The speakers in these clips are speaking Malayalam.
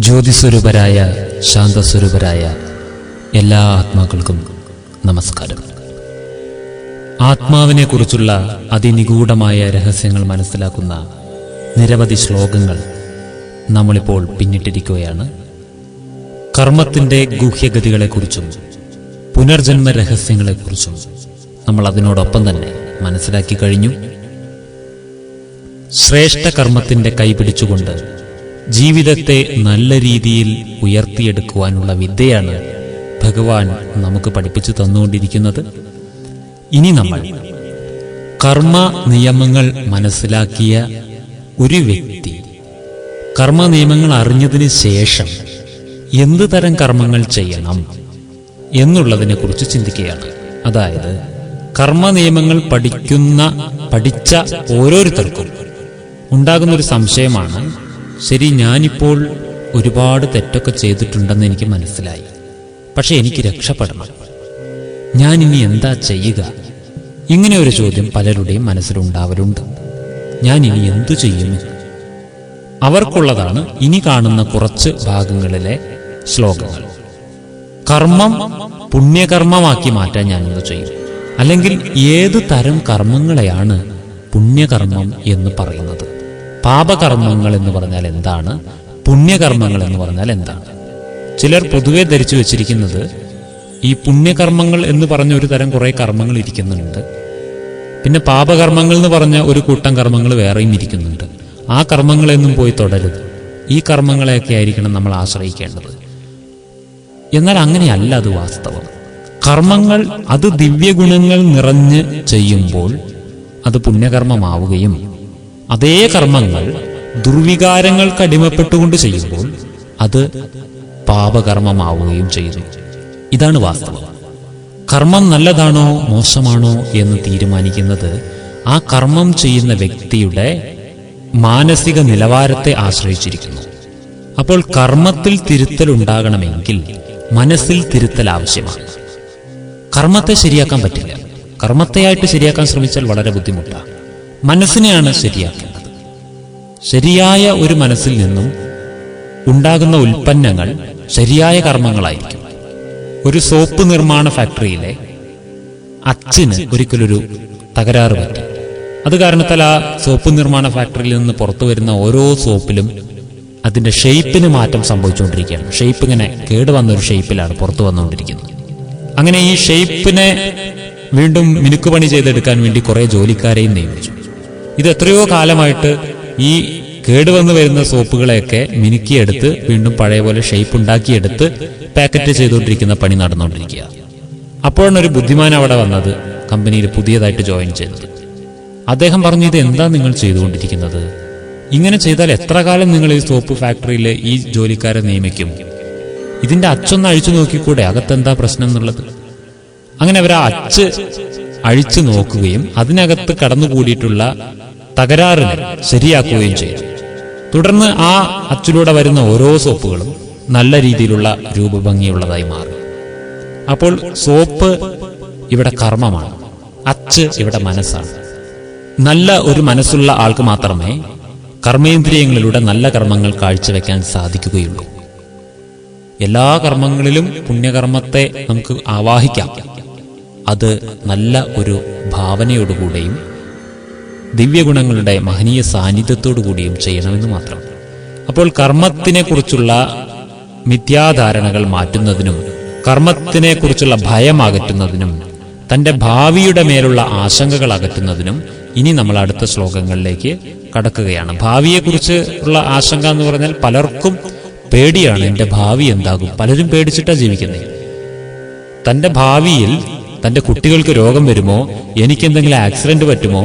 ജ്യോതിസ്വരൂപരായ ശാന്തസ്വരൂപരായ എല്ലാ ആത്മാക്കൾക്കും നമസ്കാരം. ആത്മാവിനെക്കുറിച്ചുള്ള അതിനിഗൂഢമായ രഹസ്യങ്ങൾ മനസ്സിലാക്കുന്ന നിരവധി ശ്ലോകങ്ങൾ നമ്മളിപ്പോൾ പിന്നിട്ടിരിക്കുകയാണ്. കർമ്മത്തിൻ്റെ ഗൂഹ്യഗതികളെക്കുറിച്ചും പുനർജന്മ രഹസ്യങ്ങളെക്കുറിച്ചും നമ്മൾ അതിനോടൊപ്പം തന്നെ മനസ്സിലാക്കി കഴിഞ്ഞു. ശ്രേഷ്ഠ കർമ്മത്തിൻ്റെ കൈപിടിച്ചുകൊണ്ട് ജീവിതത്തെ നല്ല രീതിയിൽ ഉയർത്തിയെടുക്കുവാനുള്ള വിദ്യയാണ് ഭഗവാൻ നമുക്ക് പഠിപ്പിച്ചു തന്നുകൊണ്ടിരിക്കുന്നത്. ഇനി നമ്മൾ കർമ്മ നിയമങ്ങൾ മനസ്സിലാക്കിയ ഒരു വ്യക്തി കർമ്മ നിയമങ്ങൾ അറിഞ്ഞതിന് ശേഷം എന്ത് തരം കർമ്മങ്ങൾ ചെയ്യണം എന്നുള്ളതിനെ കുറിച്ച് ചിന്തിക്കുകയാണ്. അതായത് കർമ്മ നിയമങ്ങൾ പഠിച്ച ഓരോരുത്തർക്കും ഉണ്ടാകുന്നൊരു സംശയമാണ്, ശരി, ഞാനിപ്പോൾ ഒരുപാട് തെറ്റൊക്കെ ചെയ്തിട്ടുണ്ടെന്ന് എനിക്ക് മനസ്സിലായി, പക്ഷെ എനിക്ക് രക്ഷപ്പെടണം, ഞാനിനി എന്താ ചെയ്യുക? ഇങ്ങനെ ഒരു ചോദ്യം പലരുടെയും മനസ്സിലുണ്ടാവലുണ്ട്. ഞാനിനി എന്തു ചെയ്യുമെന്ന് അവർക്കുള്ളതാണ് ഇനി കാണുന്ന കുറച്ച് ഭാഗങ്ങളിലെ ശ്ലോകങ്ങൾ. കർമ്മം പുണ്യകർമ്മമാക്കി മാറ്റാൻ ഞാൻ എന്തു ചെയ്യും? അല്ലെങ്കിൽ ഏത് തരം കർമ്മങ്ങളെയാണ് പുണ്യകർമ്മം എന്ന് പറയുന്നത്? പാപകർമ്മങ്ങൾ എന്ന് പറഞ്ഞാൽ എന്താണ്? പുണ്യകർമ്മങ്ങൾ എന്ന് പറഞ്ഞാൽ എന്താണ്? ചിലർ പൊതുവെ ധരിച്ചു വെച്ചിരിക്കുന്നത് ഈ പുണ്യകർമ്മങ്ങൾ എന്ന് പറഞ്ഞ ഒരു തരം കുറേ കർമ്മങ്ങൾ ഇരിക്കുന്നുണ്ട്, പിന്നെ പാപകർമ്മങ്ങൾ എന്ന് പറഞ്ഞ ഒരു കൂട്ടം കർമ്മങ്ങൾ വേറെയും ഇരിക്കുന്നുണ്ട്. ആ കർമ്മങ്ങളെന്നും പോയി തുടരുത്, ഈ കർമ്മങ്ങളെയൊക്കെ ആയിരിക്കണം നമ്മൾ ആശ്രയിക്കേണ്ടത്. എന്നാൽ അങ്ങനെയല്ല അത് വാസ്തവം. കർമ്മങ്ങൾ അത് ദിവ്യഗുണങ്ങൾ നിറഞ്ഞ് ചെയ്യുമ്പോൾ അത് പുണ്യകർമ്മമാവുകയും അതേ കർമ്മങ്ങൾ ദുർവികാരങ്ങൾക്ക് അടിമപ്പെട്ടുകൊണ്ട് ചെയ്യുമ്പോൾ അത് പാപകർമ്മമാവുകയും ചെയ്യുന്നു. ഇതാണ് വാസ്തവം. കർമ്മം നല്ലതാണോ മോശമാണോ എന്ന് തീരുമാനിക്കുന്നത് ആ കർമ്മം ചെയ്യുന്ന വ്യക്തിയുടെ മാനസിക നിലവാരത്തെ ആശ്രയിച്ചിരിക്കുന്നു. അപ്പോൾ കർമ്മത്തിൽ തിരുത്തൽ ഉണ്ടാകണമെങ്കിൽ മനസ്സിൽ തിരുത്തൽ ആവശ്യമാണ്. കർമ്മത്തെ ശരിയാക്കാൻ പറ്റില്ല. കർമ്മത്തെയായിട്ട് ശരിയാക്കാൻ ശ്രമിച്ചാൽ വളരെ ബുദ്ധിമുട്ടാണ്. മനസ്സിനെയാണ് ശരിയാക്കേണ്ടത്. ശരിയായ ഒരു മനസ്സിൽ നിന്നും ഉണ്ടാകുന്ന ഉൽപ്പന്നങ്ങൾ ശരിയായ കർമ്മങ്ങളായിരിക്കും. ഒരു സോപ്പ് നിർമ്മാണ ഫാക്ടറിയിലെ അച്ഛന് ഒരിക്കലൊരു തകരാറ് പറ്റി. അത് കാരണത്താൽ ആ സോപ്പ് നിർമ്മാണ ഫാക്ടറിയിൽ നിന്ന് പുറത്തു വരുന്ന ഓരോ സോപ്പിലും അതിന്റെ ഷേപ്പിന് മാറ്റം സംഭവിച്ചുകൊണ്ടിരിക്കുകയാണ്. ഷേപ്പ് ഇങ്ങനെ കേടുവന്നൊരു ഷേപ്പിലാണ് പുറത്തു വന്നുകൊണ്ടിരിക്കുന്നത്. അങ്ങനെ ഈ ഷേപ്പിനെ വീണ്ടും മിനുക്കുപണി ചെയ്തെടുക്കാൻ വേണ്ടി കുറെ ജോലിക്കാരെയും നിയമിച്ചു. ഇത് എത്രയോ കാലമായിട്ട് ഈ കേടുവന്നു വരുന്ന സോപ്പുകളെയൊക്കെ മിനുക്കിയെടുത്ത് വീണ്ടും പഴയ പോലെ ഷേപ്പ് ഉണ്ടാക്കിയെടുത്ത് പാക്കറ്റ് ചെയ്തുകൊണ്ടിരിക്കുന്ന പണി നടന്നുകൊണ്ടിരിക്കുക. അപ്പോഴാണ് ഒരു ബുദ്ധിമാൻ അവിടെ വന്നത്, കമ്പനിയിൽ പുതിയതായിട്ട് ജോയിൻ ചെയ്തത്. അദ്ദേഹം പറഞ്ഞു, ഇത് എന്താ നിങ്ങൾ ചെയ്തുകൊണ്ടിരിക്കുന്നത്? ഇങ്ങനെ ചെയ്താൽ എത്ര കാലം നിങ്ങൾ ഈ സോപ്പ് ഫാക്ടറിയിൽ ഈ ജോലിക്കാരെ നിയമിക്കും? ഇതിന്റെ അച്ചൊന്ന് അഴിച്ചു നോക്കിക്കൂടെ, അകത്തെന്താ പ്രശ്നം എന്നുള്ളത്? അങ്ങനെ അവർ ആ അച്ച് അഴിച്ചു നോക്കുകയും അതിനകത്ത് കടന്നുകൂടിയിട്ടുള്ള തകരാറിനെ ശരിയാക്കുകയും ചെയ്തു. തുടർന്ന് ആ അച്ചിലൂടെ വരുന്ന ഓരോ സോപ്പുകളും നല്ല രീതിയിലുള്ള രൂപഭംഗിയുള്ളതായി മാറി. അപ്പോൾ സോപ്പ് ഇവിടെ കർമ്മമാണ്, അച്ച് ഇവിടെ മനസ്സാണ്. നല്ല ഒരു മനസ്സുള്ള ആൾക്ക് മാത്രമേ കർമ്മേന്ദ്രിയങ്ങളിലൂടെ നല്ല കർമ്മങ്ങൾ കാഴ്ചവെക്കാൻ സാധിക്കുകയുള്ളൂ. എല്ലാ കർമ്മങ്ങളിലും പുണ്യകർമ്മത്തെ നമുക്ക് ആവാഹിക്കാം. അത് നല്ല ഒരു ഭാവനയോടുകൂടെയും ദിവ്യഗുണങ്ങളുടെ മഹനീയ സാന്നിധ്യത്തോടു കൂടിയും ചെയ്യണമെന്ന് മാത്രം. അപ്പോൾ കർമ്മത്തിനെ കുറിച്ചുള്ള മിഥ്യാധാരണകൾ മാറ്റുന്നതിനും കർമ്മത്തിനെ കുറിച്ചുള്ള ഭയം അകറ്റുന്നതിനും തന്റെ ഭാവിയുടെ മേലുള്ള ആശങ്കകൾ അകറ്റുന്നതിനും ഇനി നമ്മൾ അടുത്ത ശ്ലോകങ്ങളിലേക്ക് കടക്കുകയാണ്. ഭാവിയെക്കുറിച്ച് ഉള്ള ആശങ്ക എന്ന് പറഞ്ഞാൽ പലർക്കും പേടിയാണ്. എൻ്റെ ഭാവി എന്താകും? പലരും പേടിച്ചിട്ടാണ് ജീവിക്കുന്നത്. തന്റെ ഭാവിയിൽ തന്റെ കുട്ടികൾക്ക് രോഗം വരുമോ, എനിക്കെന്തെങ്കിലും ആക്സിഡന്റ് പറ്റുമോ,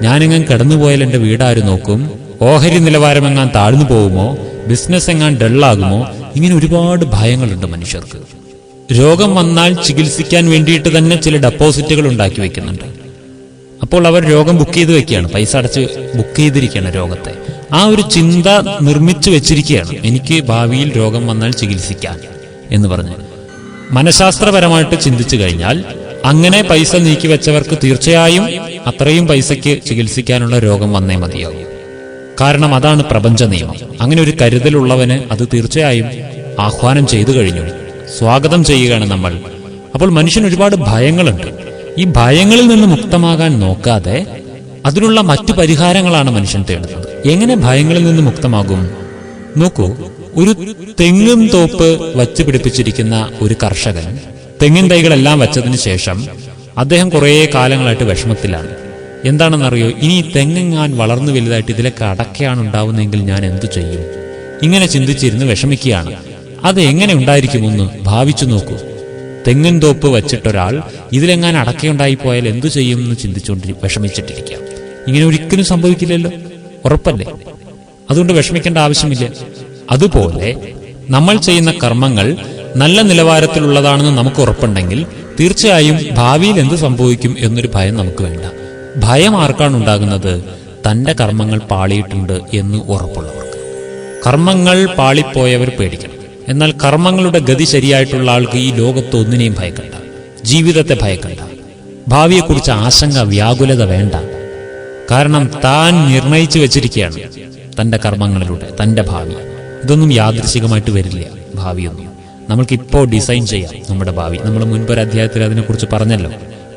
ഞാനെങ്ങാൻ കിടന്നുപോയാൽ എൻ്റെ വീടാര് നോക്കും, ഓഹരി നിലവാരം എങ്ങാൻ താഴ്ന്നു പോകുമോ, ബിസിനസ് എങ്ങാൻ ഡള്ളാകുമോ, ഇങ്ങനെ ഒരുപാട് ഭയങ്ങളുണ്ട് മനുഷ്യർക്ക്. രോഗം വന്നാൽ ചികിത്സിക്കാൻ വേണ്ടിയിട്ട് തന്നെ ചില ഡെപ്പോസിറ്റുകൾ ഉണ്ടാക്കി വെക്കുന്നുണ്ട്. അപ്പോൾ അവർ രോഗം ബുക്ക് ചെയ്ത് വെക്കുകയാണ്, പൈസ അടച്ച് ബുക്ക് ചെയ്തിരിക്കുകയാണ് രോഗത്തെ. ആ ഒരു ചിന്ത നിർമ്മിച്ചു വെച്ചിരിക്കുകയാണ്, എനിക്ക് ഭാവിയിൽ രോഗം വന്നാൽ ചികിത്സിക്കാൻ എന്ന് പറഞ്ഞ്. മനഃശാസ്ത്രപരമായിട്ട് ചിന്തിച്ചു കഴിഞ്ഞാൽ അങ്ങനെ പൈസ നീക്കി വെച്ചവർക്ക് തീർച്ചയായും അത്രയും പൈസയ്ക്ക് ചികിത്സിക്കാനുള്ള രോഗം വന്നേ മതിയാകും. കാരണം അതാണ് പ്രപഞ്ച നിയമം. അങ്ങനെ ഒരു കരുതലുള്ളവന് അത് തീർച്ചയായും ആഹ്വാനം ചെയ്തു കഴിഞ്ഞു, സ്വാഗതം ചെയ്യുകയാണ് നമ്മൾ. അപ്പോൾ മനുഷ്യന് ഒരുപാട് ഭയങ്ങളുണ്ട്. ഈ ഭയങ്ങളിൽ നിന്ന് മുക്തമാകാൻ നോക്കാതെ അതിനുള്ള മറ്റു പരിഹാരങ്ങളാണ് മനുഷ്യൻ തേടുന്നത്. എങ്ങനെ ഭയങ്ങളിൽ നിന്ന് മുക്തമാകും? നോക്കൂ, ഒരു തെങ്ങും തോപ്പ് വച്ച് പിടിപ്പിച്ചിരിക്കുന്ന ഒരു കർഷകൻ തെങ്ങിൻ തൈകളെല്ലാം വച്ചതിന് ശേഷം അദ്ദേഹം കുറേ കാലങ്ങളായിട്ട് വിഷമത്തിലാണ്. എന്താണെന്നറിയോ? ഇനി തെങ്ങെങ്ങാൻ വളർന്നു വലുതായിട്ട് ഇതിലൊക്കെ അടക്കയാണ് ഉണ്ടാവുന്നതെങ്കിൽ ഞാൻ എന്തു ചെയ്യും? ഇങ്ങനെ ചിന്തിച്ചിരുന്ന് വിഷമിക്കുകയാണ്. അത് എങ്ങനെ ഉണ്ടായിരിക്കുമെന്ന് ഭാവിച്ചു നോക്കൂ. തെങ്ങിൻ തോപ്പ് വച്ചിട്ടൊരാൾ ഇതിലെങ്ങാൻ അടക്കയുണ്ടായിപ്പോയാൽ എന്തു ചെയ്യുമെന്ന് ചിന്തിച്ചുകൊണ്ട് വിഷമിച്ചിട്ടിരിക്കാം. ഇങ്ങനെ ഒരിക്കലും സംഭവിക്കില്ലല്ലോ, ഉറപ്പല്ലേ? അതുകൊണ്ട് വിഷമിക്കേണ്ട ആവശ്യമില്ല. അതുപോലെ നമ്മൾ ചെയ്യുന്ന കർമ്മങ്ങൾ നല്ല നിലവാരത്തിലുള്ളതാണെന്ന് നമുക്ക് ഉറപ്പുണ്ടെങ്കിൽ തീർച്ചയായും ഭാവിയിൽ എന്ത് സംഭവിക്കും എന്നൊരു ഭയം നമുക്ക് വേണ്ട. ഭയം ആർക്കാണ് ഉണ്ടാകുന്നത്? തന്റെ കർമ്മങ്ങൾ പാളിയിട്ടുണ്ട് എന്ന് ഉറപ്പുള്ളവർക്ക്. കർമ്മങ്ങൾ പാളിപ്പോയവർ പേടിക്കണം. എന്നാൽ കർമ്മങ്ങളുടെ ഗതി ശരിയായിട്ടുള്ള ആൾക്ക് ഈ ലോകത്ത് ഒന്നിനെയും ഭയക്കണ്ട, ജീവിതത്തെ ഭയക്കണ്ട, ഭാവിയെക്കുറിച്ച് ആശങ്ക വ്യാകുലത വേണ്ട. കാരണം താൻ നിർണയിച്ചു വെച്ചിരിക്കുകയാണ് തന്റെ കർമ്മങ്ങളിലൂടെ തന്റെ ഭാവി. ഇതൊന്നും യാദൃശികമായിട്ട് വരില്ല. ഭാവിയൊന്നും നമ്മൾക്കിപ്പോൾ ഡിസൈൻ ചെയ്യാം നമ്മുടെ ഭാവി. നമ്മൾ മുൻപൊരു അധ്യായത്തിൽ അതിനെക്കുറിച്ച് പറഞ്ഞല്ലോ.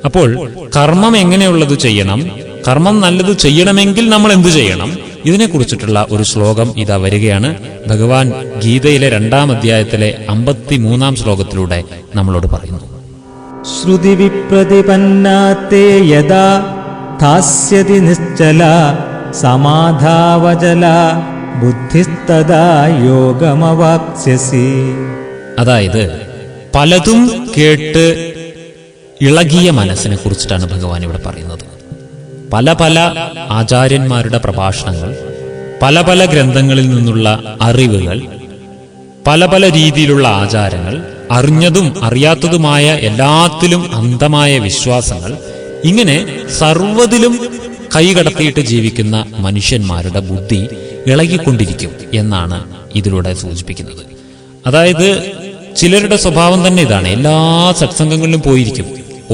അപ്പോൾ കർമ്മം എങ്ങനെയുള്ളത് ചെയ്യണം, കർമ്മം നല്ലത് ചെയ്യണമെങ്കിൽ നമ്മൾ എന്തു ചെയ്യണം, ഇതിനെക്കുറിച്ചിട്ടുള്ള ഒരു ശ്ലോകം ഇതാ വരികയാണ്. ഭഗവാൻ ഗീതയിലെ 2-ാം അധ്യായത്തിലെ 53-ാം ശ്ലോകത്തിലൂടെ നമ്മളോട് പറയുന്നു. ശ്രുതി വിപ്രതിപന്നാത്തേ യദാ ധാസ്യതി നിശ്ചല സമാധാവചല ബുദ്ധിസ്തദാ യോഗമവാപ്സ്യസി. അതായത് പലതും കേട്ട് ഇളകിയ മനസ്സിനെ കുറിച്ചിട്ടാണ് ഭഗവാൻ ഇവിടെ പറയുന്നത്. പല പല ആചാര്യന്മാരുടെ പ്രഭാഷണങ്ങൾ, പല പല ഗ്രന്ഥങ്ങളിൽ നിന്നുള്ള അറിവുകൾ, പല പല രീതിയിലുള്ള ആചാരങ്ങൾ, അറിഞ്ഞതും അറിയാത്തതുമായ എല്ലാത്തിലും അന്ധമായ വിശ്വാസങ്ങൾ, ഇങ്ങനെ സർവ്വതിലും കൈകടത്തിയിട്ട് ജീവിക്കുന്ന മനുഷ്യന്മാരുടെ ബുദ്ധി ഇളകിക്കൊണ്ടിരിക്കും എന്നാണ് ഇതിലൂടെ സൂചിപ്പിക്കുന്നത്. അതായത് ചിലരുടെ സ്വഭാവം തന്നെ ഇതാണ്. എല്ലാ സത്സംഗങ്ങളിലും പോയിരിക്കും,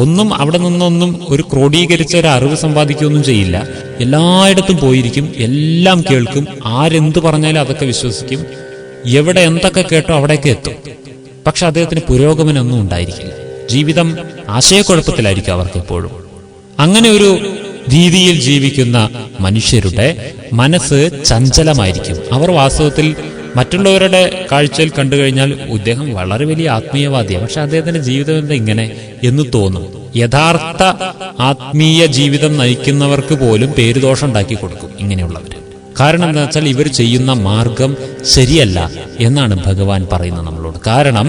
ഒന്നും അവിടെ നിന്നൊന്നും ഒരു ക്രോഡീകരിച്ച ഒരു അറിവ് സമ്പാദിക്കുകയൊന്നും ചെയ്യില്ല. എല്ലായിടത്തും പോയിരിക്കും, എല്ലാം കേൾക്കും, ആരെന്ത് പറഞ്ഞാലും അതൊക്കെ വിശ്വസിക്കും, എവിടെ എന്തൊക്കെ കേട്ടോ അവിടേക്ക് എത്തും. പക്ഷെ അദ്ദേഹത്തിന് പുരോഗമനമൊന്നും ഉണ്ടായിരിക്കില്ല. ജീവിതം ആശയക്കുഴപ്പത്തിലായിരിക്കും അവർക്കെപ്പോഴും. അങ്ങനെ ഒരു രീതിയിൽ ജീവിക്കുന്ന മനുഷ്യരുടെ മനസ്സ് ചഞ്ചലമായിരിക്കും. അവർ വാസ്തവത്തിൽ മറ്റുള്ളവരുടെ കാഴ്ചയിൽ കണ്ടു കഴിഞ്ഞാൽ ഇദ്ദേഹം വളരെ വലിയ ആത്മീയവാദിയാണ്, പക്ഷെ അദ്ദേഹത്തിന്റെ ജീവിതം എന്താ ഇങ്ങനെ എന്ന് തോന്നും. യഥാർത്ഥ ആത്മീയ ജീവിതം നയിക്കുന്നവർക്ക് പോലും പേരുദോഷം ഉണ്ടാക്കി കൊടുക്കും ഇങ്ങനെയുള്ളവർ. കാരണം എന്താ വെച്ചാൽ ഇവർ ചെയ്യുന്ന മാർഗം ശരിയല്ല എന്നാണ് ഭഗവാൻ പറയുന്നത് നമ്മളോട്. കാരണം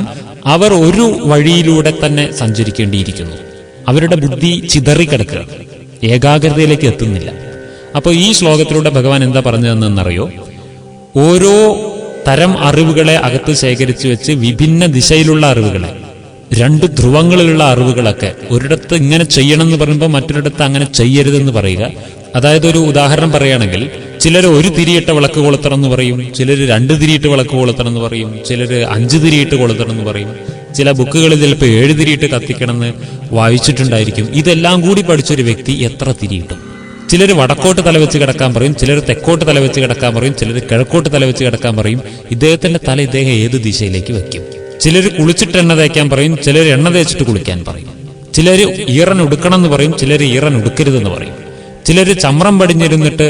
അവർ ഒരു വഴിയിലൂടെ തന്നെ സഞ്ചരിക്കേണ്ടിയിരിക്കുന്നു. അവരുടെ ബുദ്ധി ചിതറിക്കിടക്കുക, ഏകാഗ്രതയിലേക്ക് എത്തുന്നില്ല. അപ്പോൾ ഈ ശ്ലോകത്തിലൂടെ ഭഗവാൻ എന്താ പറഞ്ഞതെന്നറിയോ? ഓരോ തരം അറിവുകളെ അകത്ത് ശേഖരിച്ചു വെച്ച് വിഭിന്ന ദിശയിലുള്ള അറിവുകളെ, 2 ധ്രുവങ്ങളിലുള്ള അറിവുകളൊക്കെ, ഒരിടത്ത് ഇങ്ങനെ ചെയ്യണം എന്ന് പറയുമ്പോൾ മറ്റൊരിടത്ത് അങ്ങനെ ചെയ്യരുതെന്ന് പറയുക. അതായത് ഒരു ഉദാഹരണം പറയുകയാണെങ്കിൽ, ചിലർ 1 തിരിയിട്ട വിളക്ക് കൊളുത്തണം എന്ന് പറയും, ചിലർ 2 തിരിയിട്ട് വിളക്ക് കൊളുത്തണം എന്ന് പറയും, ചിലർ 5 തിരിയിട്ട് കൊളുത്തണം എന്ന് പറയും. ചില ബുക്കുകളിൽ ചിലപ്പോൾ 7 തിരിയിട്ട് കത്തിക്കണമെന്ന് വായിച്ചിട്ടുണ്ടായിരിക്കും. ഇതെല്ലാം കൂടി പഠിച്ചൊരു വ്യക്തി എത്ര തിരിയിട്ടും? ചിലർ വടക്കോട്ട് തലവെച്ച് കിടക്കാൻ പറയും, ചിലർ തെക്കോട്ട് തലവെച്ച് കിടക്കാൻ പറയും, ചിലർ കിഴക്കോട്ട് തലവെച്ച് കിടക്കാൻ പറയും. ഇദ്ദേഹത്തിന്റെ തല ഇദ്ദേഹം ഏത് ദിശയിലേക്ക് വെക്കും? ചിലർ കുളിച്ചിട്ട് എണ്ണ തേക്കാൻ പറയും, ചിലർ എണ്ണ തേച്ചിട്ട് കുളിക്കാൻ പറയും. ചിലർ ഈറൻ ഉടുക്കണം എന്ന് പറയും, ചിലർ ഈറൻ ഉടുക്കരുതെന്ന് പറയും. ചിലർ ചമ്രം പടിഞ്ഞിരുന്നിട്ട്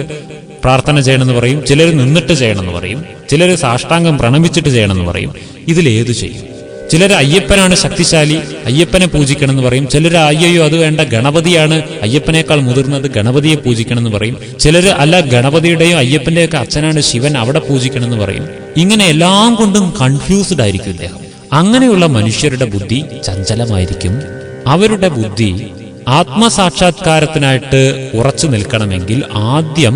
പ്രാർത്ഥന ചെയ്യണമെന്ന് പറയും, ചിലർ നിന്നിട്ട് ചെയ്യണമെന്ന് പറയും, ചിലർ സാഷ്ടാംഗം പ്രണമിച്ചിട്ട് ചെയ്യണമെന്ന് പറയും. ഇതിലേതു ചെയ്യും? ചിലർ അയ്യപ്പനാണ് ശക്തിശാലി, അയ്യപ്പനെ പൂജിക്കണം എന്ന് പറയും. ചിലർ അയ്യോ അത് വേണ്ട, ഗണപതിയാണ് അയ്യപ്പനേക്കാൾ മുതിർന്നത്, ഗണപതിയെ പൂജിക്കണം എന്ന് പറയും. ചിലർ അല്ല, ഗണപതിയുടെയും അയ്യപ്പന്റെയൊക്കെ അച്ഛനാണ് ശിവൻ, അവിടെ പൂജിക്കണം എന്ന് പറയും. ഇങ്ങനെ എല്ലാം കൊണ്ടും കൺഫ്യൂസ്ഡ് ആയിരിക്കും ഇദ്ദേഹം. അങ്ങനെയുള്ള മനുഷ്യരുടെ ബുദ്ധി ചഞ്ചലമായിരിക്കും. അവരുടെ ബുദ്ധി ആത്മസാക്ഷാത്കാരത്തിനായിട്ട് ഉറച്ചു നിൽക്കണമെങ്കിൽ ആദ്യം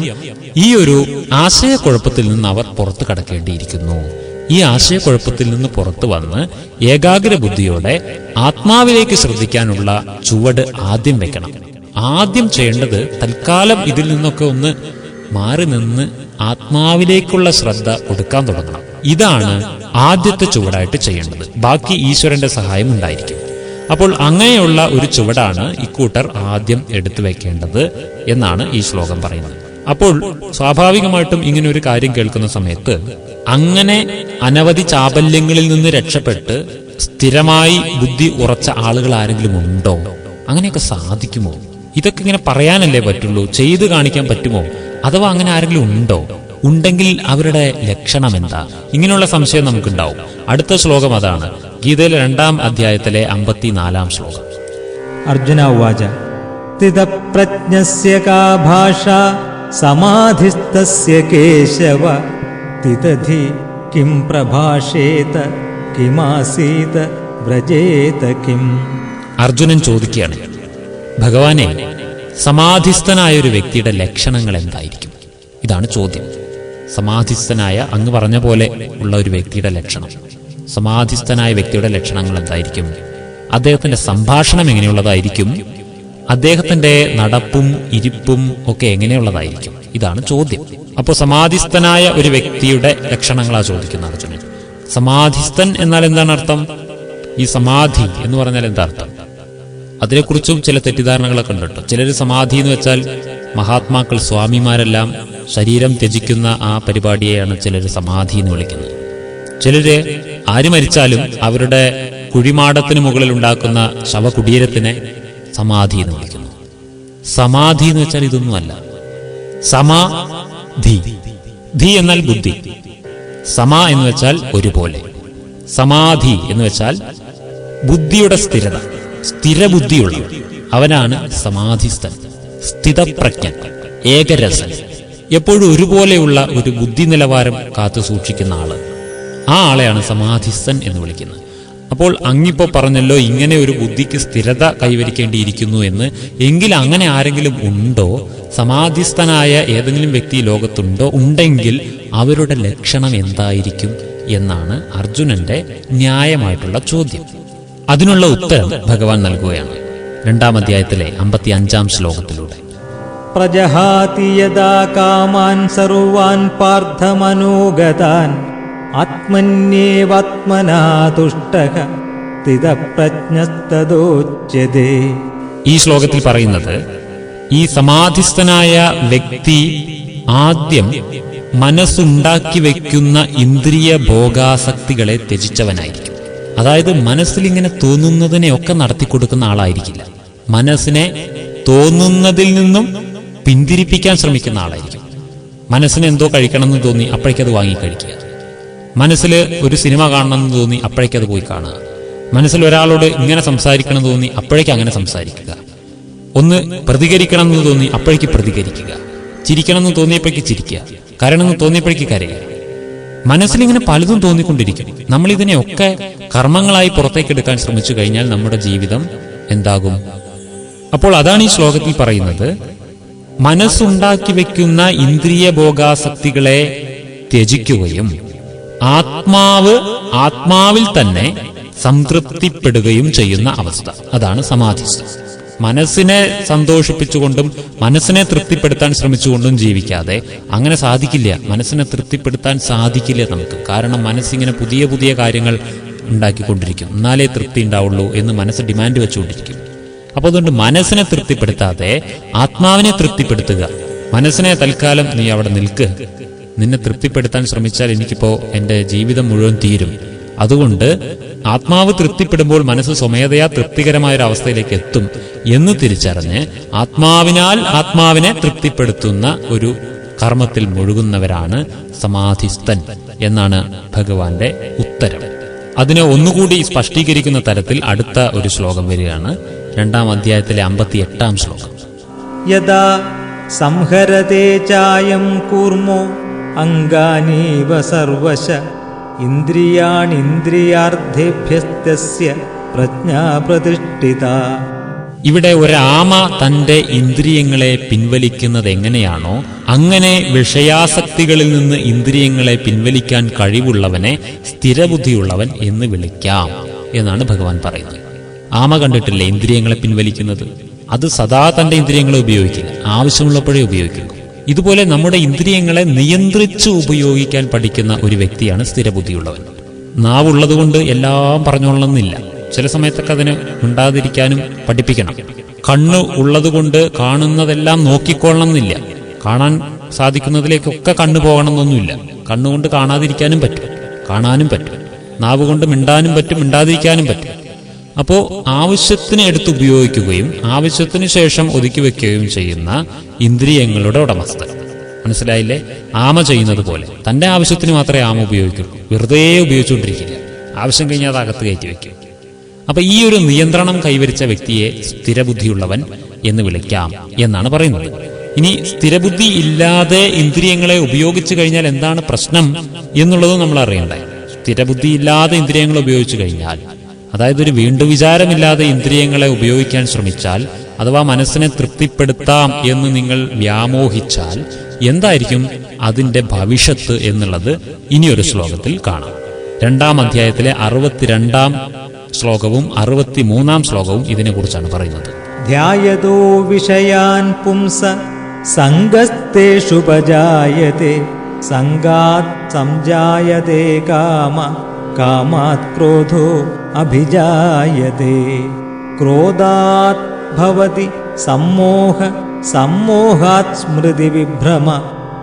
ഈ ഒരു ആശയക്കുഴപ്പത്തിൽ നിന്ന് അവർ പുറത്തു കടക്കേണ്ടിയിരിക്കുന്നു. ഈ ആശയക്കുഴപ്പത്തിൽ നിന്ന് പുറത്തു വന്ന് ഏകാഗ്ര ബുദ്ധിയോടെ ആത്മാവിലേക്ക് ശ്രദ്ധിക്കാനുള്ള ചുവട് ആദ്യം വെക്കണം. ആദ്യം ചെയ്യേണ്ടത് തൽക്കാലം ഇതിൽ നിന്നൊക്കെ ഒന്ന് മാറി നിന്ന് ആത്മാവിലേക്കുള്ള ശ്രദ്ധ കൊടുക്കാൻ തുടങ്ങണം. ഇതാണ് ആദ്യത്തെ ചുവടായിട്ട് ചെയ്യേണ്ടത്. ബാക്കി ഈശ്വരന്റെ സഹായം ഉണ്ടായിരിക്കും. അപ്പോൾ അങ്ങനെയുള്ള ഒരു ചുവടാണ് ഇക്കൂട്ടർ ആദ്യം എടുത്തു വെക്കേണ്ടത് എന്നാണ് ഈ ശ്ലോകം പറയുന്നത്. അപ്പോൾ സ്വാഭാവികമായിട്ടും ഇങ്ങനെ ഒരു കാര്യം കേൾക്കുന്ന സമയത്ത് അങ്ങനെ അനവധി ചാബല്യങ്ങളിൽ നിന്ന് രക്ഷപ്പെട്ട് സ്ഥിരമായി ബുദ്ധി ഉറച്ച ആളുകൾ ആരെങ്കിലും ഉണ്ടോ? അങ്ങനെയൊക്കെ സാധിക്കുമോ? ഇതൊക്കെ ഇങ്ങനെ പറയാനല്ലേ പറ്റുള്ളൂ, ചെയ്തു കാണിക്കാൻ പറ്റുമോ? അഥവാ അങ്ങനെ ആരെങ്കിലും ഉണ്ടോ? ഉണ്ടെങ്കിൽ അവരുടെ ലക്ഷണം എന്താ? ഇങ്ങനെയുള്ള സംശയം നമുക്കുണ്ടാവും. അടുത്ത ശ്ലോകം അതാണ്, ഗീതയിലെ 2-ാം അധ്യായത്തിലെ 54-ാം ശ്ലോകം. അർജുന ഉവാച സ്ഥിതപ്രജ്ഞസ്യ കാ ഭാഷാ സമാധിസ്ഥസ്യ കേശവ തിതധി കിം പ്രഭാഷേത കിമാസീത വ്രജേത കിം. അർജുനൻ ചോദിക്കുകയാണ്, ഭഗവാനെ, സമാധിസ്ഥനായ ഒരു വ്യക്തിയുടെ ലക്ഷണങ്ങൾ എന്തായിരിക്കും? ഇതാണ് ചോദ്യം. സമാധിസ്ഥനായ, അങ്ങ് പറഞ്ഞ പോലെ ഉള്ള ഒരു വ്യക്തിയുടെ ലക്ഷണം, സമാധിസ്ഥനായ വ്യക്തിയുടെ ലക്ഷണങ്ങൾ എന്തായിരിക്കും? അദ്ദേഹത്തിന്റെ സംഭാഷണം എങ്ങനെയുള്ളതായിരിക്കും? അദ്ദേഹത്തിന്റെ നടപ്പും ഇരിപ്പും ഒക്കെ എങ്ങനെയുള്ളതായിരിക്കും? ഇതാണ് ചോദ്യം. അപ്പോൾ സമാധിസ്ഥനായ ഒരു വ്യക്തിയുടെ ലക്ഷണങ്ങളാ ചോദിക്കുന്ന അർജുനൻ. സമാധിസ്ഥൻ എന്നാൽ എന്താണ് അർത്ഥം? ഈ സമാധി എന്ന് പറഞ്ഞാൽ എന്താ അർത്ഥം? അതിനെക്കുറിച്ചും ചില തെറ്റിദ്ധാരണകളൊക്കെ ഉണ്ട് കേട്ടോ. ചിലർ സമാധി എന്ന് വെച്ചാൽ മഹാത്മാക്കൾ, സ്വാമിമാരെല്ലാം ശരീരം ത്യജിക്കുന്ന ആ പരിപാടിയെയാണ് ചിലർ സമാധി എന്ന് വിളിക്കുന്നത്. ചിലര് ആര് മരിച്ചാലും അവരുടെ കുഴിമാടത്തിന് മുകളിൽ ഉണ്ടാക്കുന്ന ശവകുടീരത്തിനെ സമാധി എന്ന് വിളിക്കുന്നു. സമാധി എന്ന് വെച്ചാൽ ഇതൊന്നുമല്ല. സമാധി, ധി എന്നാൽ ബുദ്ധി, സമ എന്ന് വെച്ചാൽ ഒരുപോലെ, സമാധി എന്ന് വെച്ചാൽ ബുദ്ധിയുടെ സ്ഥിരത, സ്ഥിരബുദ്ധിയുള്ള അവനാണ് സമാധിസ്ഥൻ. സ്ഥിതപ്രജ്ഞൻ, ഏകരസൻ, എപ്പോഴും ഒരുപോലെയുള്ള ഒരു ബുദ്ധി നിലവാരം കാത്തു സൂക്ഷിക്കുന്ന ആള്, ആ ആളെയാണ് സമാധിസ്ഥൻ എന്ന് വിളിക്കുന്നത്. അപ്പോൾ അങ്ങിപ്പോ പറഞ്ഞല്ലോ ഇങ്ങനെ ഒരു ബുദ്ധിക്ക് സ്ഥിരത കൈവരിക്കേണ്ടിയിരിക്കുന്നു എന്ന്. എങ്കിൽ അങ്ങനെ ആരെങ്കിലും ഉണ്ടോ? സമാധിസ്ഥനായ ഏതെങ്കിലും വ്യക്തി ലോകത്തുണ്ടോ? ഉണ്ടെങ്കിൽ അവരുടെ ലക്ഷണം എന്തായിരിക്കും എന്നാണ് അർജുനന്റെ ന്യായമായിട്ടുള്ള ചോദ്യം. അതിനുള്ള ഉത്തരം ഭഗവാൻ നൽകുകയാണ് 2-ാം അധ്യായത്തിലെ 55-ാം ശ്ലോകത്തിലൂടെ. പ്രജഹാതി യദാ കാമാൻ സർവാൻ പാർത്ഥമനോഗതാൻ ആത്മന്യേവാത്മനാ തുഷ്ടഃ സ്ഥിതപ്രജ്ഞസ്തദോച്യതേ. ഈ ശ്ലോകത്തിൽ പറയുന്നത്, ഈ സമാധിസ്ഥനായ വ്യക്തി ആദ്യം മനസ്സുണ്ടാക്കി വയ്ക്കുന്ന ഇന്ദ്രിയ ഭോഗാസക്തികളെ ത്യജിച്ചവനായിരിക്കും. അതായത് മനസ്സിലിങ്ങനെ തോന്നുന്നതിനെയൊക്കെ നടത്തിക്കൊടുക്കുന്ന ആളായിരിക്കില്ല. മനസ്സിനെ തോന്നുന്നതിൽ നിന്നും പിന്തിരിപ്പിക്കാൻ ശ്രമിക്കുന്ന ആളായിരിക്കും. മനസ്സിന് എന്തോ കഴിക്കണമെന്ന് തോന്നി അപ്പോഴേക്കത് വാങ്ങി കഴിക്കുക. മനസ്സിൽ ഒരു സിനിമ കാണണമെന്ന് തോന്നി അപ്പോഴേക്കത് പോയി കാണുക. മനസ്സിൽ ഒരാളോട് ഇങ്ങനെ സംസാരിക്കണം എന്ന് തോന്നി അപ്പോഴേക്ക് അങ്ങനെ സംസാരിക്കുക. ഒന്ന് പ്രതികരിക്കണം എന്ന് തോന്നി അപ്പോഴേക്ക് പ്രതികരിക്കുക. ചിരിക്കണം എന്ന് തോന്നിയപ്പോഴേക്ക് ചിരിക്കുക. കരണമെന്ന് തോന്നിയപ്പോഴേക്ക് കരയുക. മനസ്സിലിങ്ങനെ പലതും തോന്നിക്കൊണ്ടിരിക്കും. നമ്മൾ ഇതിനെയൊക്കെ കർമ്മങ്ങളായി പുറത്തേക്ക് എടുക്കാൻ ശ്രമിച്ചു കഴിഞ്ഞാൽ നമ്മുടെ ജീവിതം എന്താകും? അപ്പോൾ അതാണ് ഈ ശ്ലോകത്തിൽ പറയുന്നത്, മനസ്സുണ്ടാക്കി വെക്കുന്ന ഇന്ദ്രിയ ഭോഗാസക്തികളെ ത്യജിക്കുകയും ആത്മാവിൽ തന്നെ സംതൃപ്തിപ്പെടുകയും ചെയ്യുന്ന അവസ്ഥ, അതാണ് സമാധിസ്ഥ. മനസ്സിനെ സന്തോഷിപ്പിച്ചുകൊണ്ടും മനസ്സിനെ തൃപ്തിപ്പെടുത്താൻ ശ്രമിച്ചുകൊണ്ടും ജീവിക്കാതെ അങ്ങനെ സാധിക്കില്ല. മനസ്സിനെ തൃപ്തിപ്പെടുത്താൻ സാധിക്കില്ല നമുക്ക്. കാരണം മനസ്സിങ്ങനെ പുതിയ പുതിയ കാര്യങ്ങൾ ഉണ്ടാക്കിക്കൊണ്ടിരിക്കും. എന്നാലേ തൃപ്തി ഉണ്ടാവുള്ളൂ എന്ന് മനസ്സ് ഡിമാൻഡ് വെച്ചുകൊണ്ടിരിക്കും. അപ്പോൾ അതുകൊണ്ട് മനസ്സിനെ തൃപ്തിപ്പെടുത്താതെ ആത്മാവിനെ തൃപ്തിപ്പെടുത്തുക. മനസ്സിനെ തൽക്കാലം നീ അവിടെ നിൽക്ക്, നിന്നെ തൃപ്തിപ്പെടുത്താൻ ശ്രമിച്ചാൽ എനിക്കിപ്പോ എൻ്റെ ജീവിതം മുഴുവൻ തീരും. അതുകൊണ്ട് ആത്മാവ് തൃപ്തിപ്പെടുമ്പോൾ മനസ്സ് സ്വമേധയാ തൃപ്തികരമായൊരവസ്ഥയിലേക്ക് എത്തും എന്ന് തിരിച്ചറിഞ്ഞ് ആത്മാവിനാൽ ആത്മാവിനെ തൃപ്തിപ്പെടുത്തുന്ന ഒരു കർമ്മത്തിൽ മുഴുകുന്നവരാണ് സമാധിസ്ഥൻ എന്നാണ് ഭഗവാന്റെ ഉത്തരം. അതിനെ ഒന്നുകൂടി സ്പഷ്ടീകരിക്കുന്ന തരത്തിൽ അടുത്ത ഒരു ശ്ലോകം വരികയാണ്, 2-ാം അധ്യായത്തിലെ 58-ാം ശ്ലോകം. യദാ സംഹരതേ ചായം കൂർമോ അംഗാനീവ സർവശ ഇന്ദ്രിയാണിന്ദ്രിയാർത്ഥേഭ്യസ്തസ്യ പ്രജ്ഞാ പ്രതിഷ്ഠിത. ഇവിടെ ഒരാമ തന്റെ ഇന്ദ്രിയങ്ങളെ പിൻവലിക്കുന്നത് എങ്ങനെയാണോ അങ്ങനെ വിഷയാസക്തികളിൽ നിന്ന് ഇന്ദ്രിയങ്ങളെ പിൻവലിക്കാൻ കഴിവുള്ളവനെ സ്ഥിരബുദ്ധിയുള്ളവൻ എന്ന് വിളിക്കാം എന്നാണ് ഭഗവാൻ പറയുന്നത്. ആമ കണ്ടിട്ടില്ലേ ഇന്ദ്രിയങ്ങളെ പിൻവലിക്കുന്നത്? അത് സദാ തന്റെ ഇന്ദ്രിയങ്ങളെ ഉപയോഗിക്കില്ല, ആവശ്യമുള്ളപ്പോഴേ ഉപയോഗിക്കുന്നു. ഇതുപോലെ നമ്മുടെ ഇന്ദ്രിയങ്ങളെ നിയന്ത്രിച്ച് ഉപയോഗിക്കാൻ പഠിക്കുന്ന ഒരു വ്യക്തിയാണ് സ്ഥിരബുദ്ധിയുള്ളവൻ. നാവുള്ളതുകൊണ്ട് എല്ലാം പറഞ്ഞോളണമെന്നില്ല. ചില സമയത്തൊക്കെ അതിന് ഉണ്ടാതിരിക്കാനും പഠിപ്പിക്കണം. കണ്ണ് ഉള്ളതുകൊണ്ട് കാണുന്നതെല്ലാം നോക്കിക്കൊള്ളണമെന്നില്ല. കാണാൻ സാധിക്കുന്നതിലേക്കൊക്കെ കണ്ണു പോകണമെന്നൊന്നുമില്ല. കണ്ണുകൊണ്ട് കാണാതിരിക്കാനും പറ്റും, കാണാനും പറ്റും. നാവ് കൊണ്ട് മിണ്ടാനും പറ്റും, മിണ്ടാതിരിക്കാനും പറ്റും. അപ്പോൾ ആവശ്യത്തിന് എടുത്ത് ഉപയോഗിക്കുകയും ആവശ്യത്തിന് ശേഷം ഒതുക്കി വെക്കുകയും ചെയ്യുന്ന ഇന്ദ്രിയങ്ങളുടെ ഉടമസ്ഥൻ. മനസ്സിലായില്ലേ? ആമ ചെയ്യുന്നത് പോലെ തൻ്റെ ആവശ്യത്തിന് മാത്രമേ ആമ ഉപയോഗിക്കുള്ളൂ, വെറുതെ ഉപയോഗിച്ചുകൊണ്ടിരിക്കില്ല. ആവശ്യം കഴിഞ്ഞാൽ അത് അകത്ത് കയറ്റി വയ്ക്കും. അപ്പൊ ഈ ഒരു നിയന്ത്രണം കൈവരിച്ച വ്യക്തിയെ സ്ഥിരബുദ്ധിയുള്ളവൻ എന്ന് വിളിക്കാം എന്നാണ് പറയുന്നത്. ഇനി സ്ഥിരബുദ്ധി ഇല്ലാതെ ഇന്ദ്രിയങ്ങളെ ഉപയോഗിച്ചു കഴിഞ്ഞാൽ എന്താണ് പ്രശ്നം എന്നുള്ളത് നമ്മൾ അറിയണ്ടേ. സ്ഥിരബുദ്ധി ഇല്ലാതെ ഇന്ദ്രിയങ്ങൾ ഉപയോഗിച്ചു കഴിഞ്ഞാൽ, അതായത് ഒരു വീണ്ടും വിചാരമില്ലാതെ ഇന്ദ്രിയങ്ങളെ ഉപയോഗിക്കാൻ ശ്രമിച്ചാൽ, അഥവാ മനസ്സിനെ തൃപ്തിപ്പെടുത്താം എന്ന് നിങ്ങൾ വ്യാമോഹിച്ചാൽ എന്തായിരിക്കും അതിന്റെ ഭവിഷ്യത്ത് എന്നുള്ളത് ഇനിയൊരു ശ്ലോകത്തിൽ കാണാം. 2-ാം അധ്യായത്തിലെ 62-ാം ശ്ലോകവും 63-ാം ശ്ലോകവും ഇതിനെക്കുറിച്ചാണ് പറയുന്നത്. ധ്യായതോ വിഷയാൻ പുംസ സംഗസ്തേഷുപജായതേ സംഗാത് സംജായതേ കാമ കാമാത് ക്രോധോ അഭിജായതേ ക്രോധാത് ഭവതി സമ്മോഹ സമ്മോഹാത് സ്മൃതി വിഭ്രമ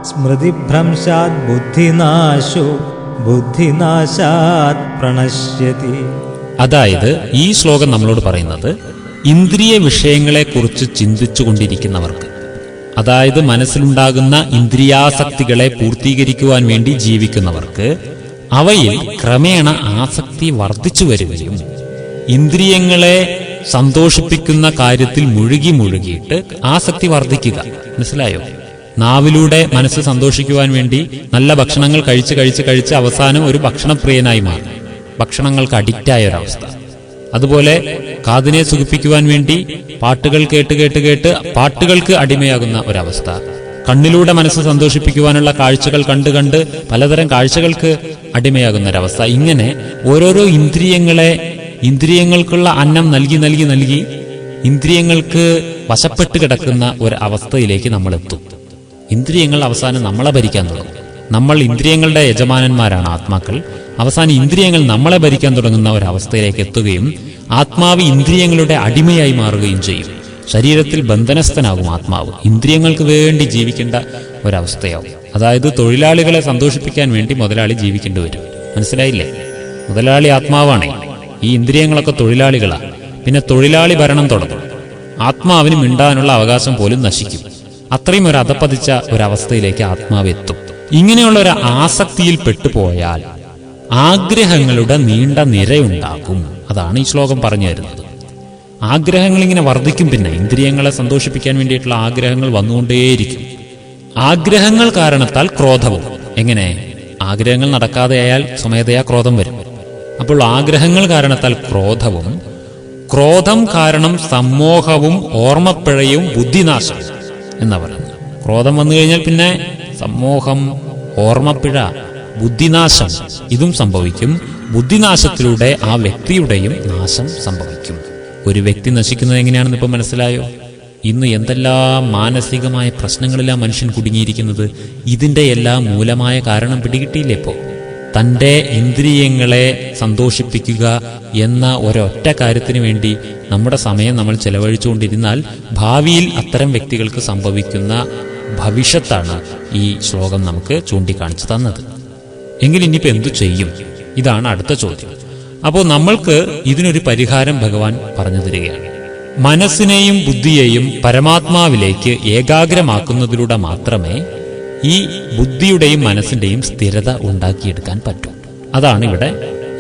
സ്മൃതിഭ്രംശാത് ബുദ്ധിനാശോ ബുദ്ധിനാശാത് പ്രണശ്യതി. അതായത് ഈ ശ്ലോകം നമ്മളോട് പറയുന്നത് ഇന്ദ്രിയ വിഷയങ്ങളെക്കുറിച്ച് ചിന്തിച്ചു കൊണ്ടിരിക്കുന്നവർക്ക്, അതായത് മനസ്സിലുണ്ടാകുന്ന ഇന്ദ്രിയാസക്തികളെ പൂർത്തീകരിക്കുവാൻ വേണ്ടി ജീവിക്കുന്നവർക്ക് അവയിൽ ക്രമേണ ആസക്തി വർദ്ധിച്ചു വരികയും ഇന്ദ്രിയങ്ങളെ സന്തോഷിപ്പിക്കുന്ന കാര്യത്തിൽ മുഴുകിയിട്ട് ആസക്തി വർദ്ധിക്കുക. മനസ്സിലായോ? നാവിലൂടെ മനസ്സ് സന്തോഷിക്കുവാൻ വേണ്ടി നല്ല ഭക്ഷണങ്ങൾ കഴിച്ച് അവസാനം ഒരു ഭക്ഷണപ്രിയനായി മാറും, ഭക്ഷണങ്ങൾക്ക് അഡിക്റ്റായ ഒരവസ്ഥ. അതുപോലെ കാതിനെ സുഖിപ്പിക്കുവാൻ വേണ്ടി പാട്ടുകൾ കേട്ട് പാട്ടുകൾക്ക് അടിമയാകുന്ന ഒരവസ്ഥ. കണ്ണിലൂടെ മനസ്സ് സന്തോഷിപ്പിക്കുവാനുള്ള കാഴ്ചകൾ കണ്ട് പലതരം കാഴ്ചകൾക്ക് അടിമയാകുന്ന ഒരവസ്ഥ. ഇങ്ങനെ ഓരോരോ ഇന്ദ്രിയങ്ങൾക്കുള്ള അന്നം നൽകി ഇന്ദ്രിയങ്ങൾക്ക് വശപ്പെട്ട് കിടക്കുന്ന ഒരു അവസ്ഥയിലേക്ക് നമ്മൾ എത്തും. ഇന്ദ്രിയങ്ങൾ അവസാനം നമ്മളെ ഭരിക്കാൻ തുടങ്ങും. നമ്മൾ ഇന്ദ്രിയങ്ങളുടെ യജമാനന്മാരാണ് ആത്മാക്കൾ. അവസാനം ഇന്ദ്രിയങ്ങൾ നമ്മളെ ഭരിക്കാൻ തുടങ്ങുന്ന ഒരവസ്ഥയിലേക്ക് എത്തുകയും ആത്മാവ് ഇന്ദ്രിയങ്ങളുടെ അടിമയായി മാറുകയും ചെയ്യും. ശരീരത്തിൽ ബന്ധനസ്ഥനാകും ആത്മാവ്. ഇന്ദ്രിയങ്ങൾക്ക് വേണ്ടി ജീവിക്കേണ്ട ഒരവസ്ഥയാവും. അതായത് തൊഴിലാളികളെ സന്തോഷിപ്പിക്കാൻ വേണ്ടി മുതലാളി ജീവിക്കേണ്ടി വരും. മനസ്സിലായില്ലേ? മുതലാളി ആത്മാവാണേ, ഈ ഇന്ദ്രിയങ്ങളൊക്കെ തൊഴിലാളികളാണ്. പിന്നെ തൊഴിലാളി ഭരണം തുടങ്ങും. ആത്മാവിന് മിണ്ടാനുള്ള അവകാശം പോലും നശിക്കും. അത്രയും ഒരു അധപ്പതിച്ച ഒരവസ്ഥയിലേക്ക് ആത്മാവ് എത്തും. ഇങ്ങനെയുള്ള ഒരു ആസക്തിയിൽ പെട്ടുപോയാൽ ആഗ്രഹങ്ങളുടെ നീണ്ട നിരയുണ്ടാകും. അതാണ് ഈ ശ്ലോകം പറഞ്ഞു തരുന്നത്. ആഗ്രഹങ്ങൾ ഇങ്ങനെ വർദ്ധിക്കും. പിന്നെ ഇന്ദ്രിയങ്ങളെ സന്തോഷിപ്പിക്കാൻ വേണ്ടിയിട്ടുള്ള ആഗ്രഹങ്ങൾ വന്നുകൊണ്ടേയിരിക്കും. ആഗ്രഹങ്ങൾ കാരണത്താൽ ക്രോധവും. എങ്ങനെ? ആഗ്രഹങ്ങൾ നടക്കാതെയായാൽ സ്വമേധയാ ക്രോധം വരും. അപ്പോൾ ആഗ്രഹങ്ങൾ കാരണത്താൽ ക്രോധവും, ക്രോധം കാരണം സമ്മോഹവും ഓർമ്മപ്പിഴയും ബുദ്ധിനാശം എന്നാ പറയുന്നത്. ക്രോധം വന്നു കഴിഞ്ഞാൽ പിന്നെ സമ്മോഹം, ഓർമ്മപ്പിഴ, ബുദ്ധിനാശം ഇതും സംഭവിക്കും. ബുദ്ധിനാശത്തിലൂടെ ആ വ്യക്തിയുടെയും നാശം സംഭവിക്കും. ഒരു വ്യക്തി നശിക്കുന്നത് എങ്ങനെയാണെന്ന് ഇപ്പം മനസ്സിലായോ? ഇന്ന് എന്തെല്ലാം മാനസികമായ പ്രശ്നങ്ങളിലാ മനുഷ്യൻ കുടുങ്ങിയിരിക്കുന്നത്. ഇതിൻ്റെ എല്ലാം മൂലമായ കാരണം പിടികിട്ടിയില്ലേ? ഇപ്പോൾ തൻ്റെ ഇന്ദ്രിയങ്ങളെ സന്തോഷിപ്പിക്കുക എന്ന ഒരൊറ്റ കാര്യത്തിന് വേണ്ടി നമ്മുടെ സമയം നമ്മൾ ചെലവഴിച്ചുകൊണ്ടിരുന്നാൽ ഭാവിയിൽ അത്തരം വ്യക്തികൾക്ക് സംഭവിക്കുന്ന ഭവിഷ്യത്താണ് ഈ ശ്ലോകം നമുക്ക് ചൂണ്ടിക്കാണിച്ചു തന്നത്. എങ്കിൽ ഇനിയിപ്പോൾ എന്തു ചെയ്യും? ഇതാണ് അടുത്ത ചോദ്യം. അപ്പോൾ നമ്മൾക്ക് ഇതിനൊരു പരിഹാരം ഭഗവാൻ പറഞ്ഞു തരികയാണ്. മനസ്സിനെയും ബുദ്ധിയെയും പരമാത്മാവിലേക്ക് ഏകാഗ്രമാക്കുന്നതിലൂടെ മാത്രമേ ഈ ബുദ്ധിയുടെയും മനസ്സിന്റെയും സ്ഥിരത ഉണ്ടാക്കിയെടുക്കാൻ പറ്റും. അതാണ് ഇവിടെ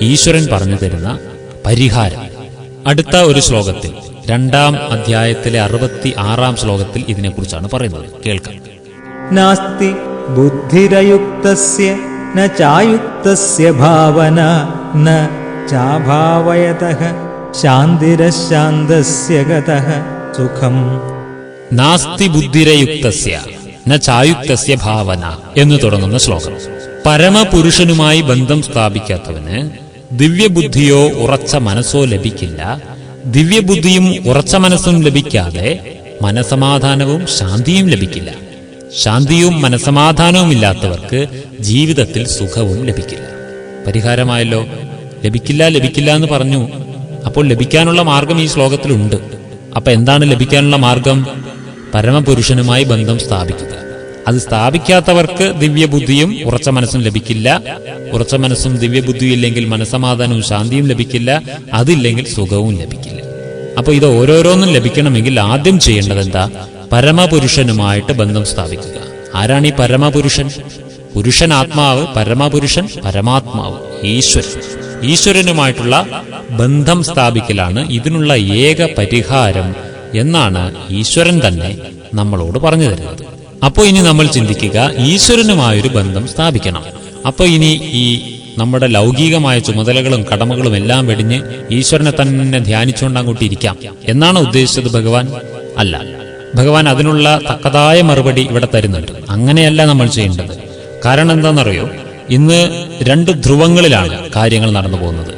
ഈശ്വരൻ പറഞ്ഞു തരുന്ന പരിഹാരം. അടുത്ത ഒരു ശ്ലോകത്തിൽ 2-ാം അധ്യായത്തിലെ 66-ാം ശ്ലോകത്തിൽ ഇതിനെക്കുറിച്ചാണ് പറയുന്നത്. കേൾക്കാം. നാസ്തി ബുദ്ധിരയുക്തസ്യ ന ചായുക്തസ്യ ഭാവന ന ചാഭാവയതഃ ശാന്തിരശാന്തസ്യ ഗതഃ സുഖം. നാസ്തി ബുദ്ധിരയുക്തസ്യ ന ചായുക്തസ്യ ഭാവന എന്ന് തുടങ്ങുന്ന ശ്ലോകം. പരമപുരുഷനുമായി ബന്ധം സ്ഥാപിക്കാത്തവന് ദിവ്യബുദ്ധിയോ ഉറച്ച മനസ്സോ ലഭിക്കില്ല. ദിവ്യബുദ്ധിയും ഉറച്ച മനസ്സും ലഭിക്കാതെ മനസമാധാനവും ശാന്തിയും ലഭിക്കില്ല. ശാന്തിയും മനസമാധാനവും ഇല്ലാത്തവർക്ക് ജീവിതത്തിൽ സുഖവും ലഭിക്കില്ല. പരിഹാരമായല്ലോ. ലഭിക്കില്ല എന്ന് പറഞ്ഞു. അപ്പോൾ ലഭിക്കാനുള്ള മാർഗം ഈ ശ്ലോകത്തിലുണ്ട്. അപ്പൊ എന്താണ് ലഭിക്കാനുള്ള മാർഗം? പരമപുരുഷനുമായി ബന്ധം സ്ഥാപിക്കുക. അത് സ്ഥാപിക്കാത്തവർക്ക് ദിവ്യബുദ്ധിയും ഉറച്ച മനസ്സും ലഭിക്കില്ല. ഉറച്ച മനസ്സും ദിവ്യബുദ്ധിയും ഇല്ലെങ്കിൽ മനസ്സമാധാനവും ശാന്തിയും ലഭിക്കില്ല. അതില്ലെങ്കിൽ സുഖവും ലഭിക്കില്ല. അപ്പൊ ഇത് ഓരോരോന്നും ലഭിക്കണമെങ്കിൽ ആദ്യം ചെയ്യേണ്ടത് എന്താ? പരമപുരുഷനുമായിട്ട് ബന്ധം സ്ഥാപിക്കുക. ആരാണ് ഈ പരമപുരുഷൻ? പുരുഷൻ ആത്മാവ്, പരമപുരുഷൻ പരമാത്മാവ്, ഈശ്വരൻ. ഈശ്വരനുമായിട്ടുള്ള ബന്ധം സ്ഥാപിക്കലാണ് ഇതിനുള്ള ഏക പരിഹാരം എന്നാണ് ഈശ്വരൻ തന്നെ നമ്മളോട് പറഞ്ഞു തരുന്നത്. അപ്പോൾ ഇനി നമ്മൾ ചിന്തിക്കുക, ഈശ്വരനുമായൊരു ബന്ധം സ്ഥാപിക്കണം. അപ്പോൾ ഇനി ഈ നമ്മുടെ ലൗകികമായ ചുമതലകളും കടമകളും എല്ലാം വെടിഞ്ഞ് ഈശ്വരനെ തന്നെ ധ്യാനിച്ചുകൊണ്ട് അങ്ങോട്ട് ഇരിക്കാം എന്നാണ് ഉദ്ദേശിച്ചത് ഭഗവാൻ? അല്ല. ഭഗവാൻ അതിനുള്ള തക്കതായ മറുപടി ഇവിടെ തരുന്നുണ്ട്. അങ്ങനെയല്ല നമ്മൾ ചെയ്യേണ്ടത്. കാരണം എന്താണെന്നറിയോ? ഇന്ന് 2 ധ്രുവങ്ങളിലാണ് കാര്യങ്ങൾ നടന്നു പോകുന്നത്.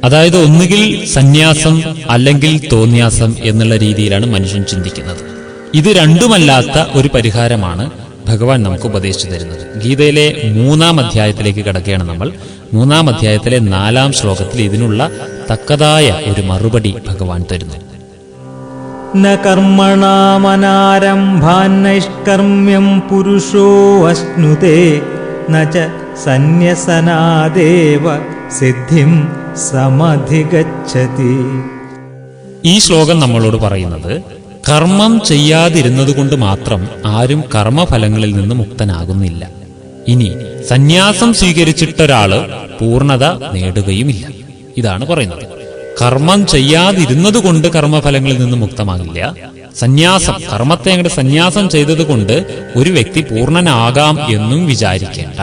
അതായത് ഒന്നുകിൽ സന്യാസം അല്ലെങ്കിൽ തോന്യാസം എന്നുള്ള രീതിയിലാണ് മനുഷ്യൻ ചിന്തിക്കുന്നത്. ഇത് രണ്ടുമല്ലാത്ത ഒരു പരിഹാരമാണ് ഭഗവാൻ നമുക്ക് ഉപദേശിച്ചു തരുന്നത്. ഗീതയിലെ 3-ാം അധ്യായത്തിലേക്ക് കടക്കുകയാണ് നമ്മൾ. 3-ാം അധ്യായത്തിലെ 4-ാം ശ്ലോകത്തിൽ ഇതിനുള്ള തക്കതായ ഒരു മറുപടി ഭഗവാൻ തരുന്നു. ന കർമ്മണാമനാരംഭാന്നൈഷ്കർമ്മ്യം പുരുഷോ അശ്നുതേ ന ച സന്യസനാദേവ സിദ്ധിം സമധിഗച്ഛതി. ഈ ശ്ലോകം നമ്മളോട് പറയുന്നത് കർമ്മം ചെയ്യാതിരുന്നതുകൊണ്ട് മാത്രം ആരും കർമ്മഫലങ്ങളിൽ നിന്ന് മുക്തനാകുന്നില്ല. ഇനി സന്യാസം സ്വീകരിച്ചിട്ടൊരാള് പൂർണ്ണത നേടുകയുമില്ല. ഇതാണ് പറയുന്നത്. കർമ്മം ചെയ്യാതിരുന്നത് കൊണ്ട് കർമ്മഫലങ്ങളിൽ നിന്ന് മുക്തമാകില്ല. സന്യാസം, കർമ്മത്തെ അങ്ങോട്ട് സന്യാസം ചെയ്തതുകൊണ്ട് ഒരു വ്യക്തി പൂർണ്ണനാകാം എന്നും വിചാരിക്കേണ്ട.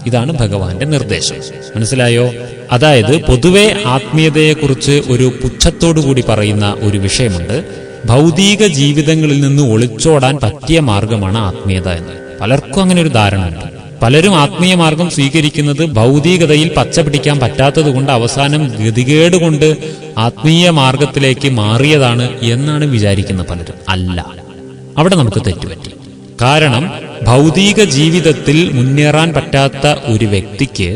ഇതാണ് ഭഗവാന്റെ നിർദ്ദേശം. മനസ്സിലായോ? അതായത് പൊതുവെ ആത്മീയതയെക്കുറിച്ച് ഒരു പുച്ഛത്തോടുകൂടി പറയുന്ന ഒരു വിഷയമുണ്ട്. ഭൗതിക ജീവിതങ്ങളിൽ നിന്ന് ഒളിച്ചോടാൻ പറ്റിയ മാർഗമാണ് ആത്മീയത എന്ന്. പലർക്കും അങ്ങനെ ഒരു ധാരണയുണ്ട്. പലരും ആത്മീയ മാർഗം സ്വീകരിക്കുന്നത് ഭൗതികതയിൽ പച്ച പിടിക്കാൻ പറ്റാത്തത് കൊണ്ട് അവസാനം ഗതികേട് കൊണ്ട് ആത്മീയ മാർഗത്തിലേക്ക് മാറിയതാണ് എന്നാണ് വിചാരിക്കുന്നത് പലരും. അല്ല, അവിടെ നമുക്ക് തെറ്റുപറ്റി. കാരണം ഭൗതിക ജീവിതത്തിൽ മുന്നേറാൻ പറ്റാത്ത ഒരു വ്യക്തിക്ക്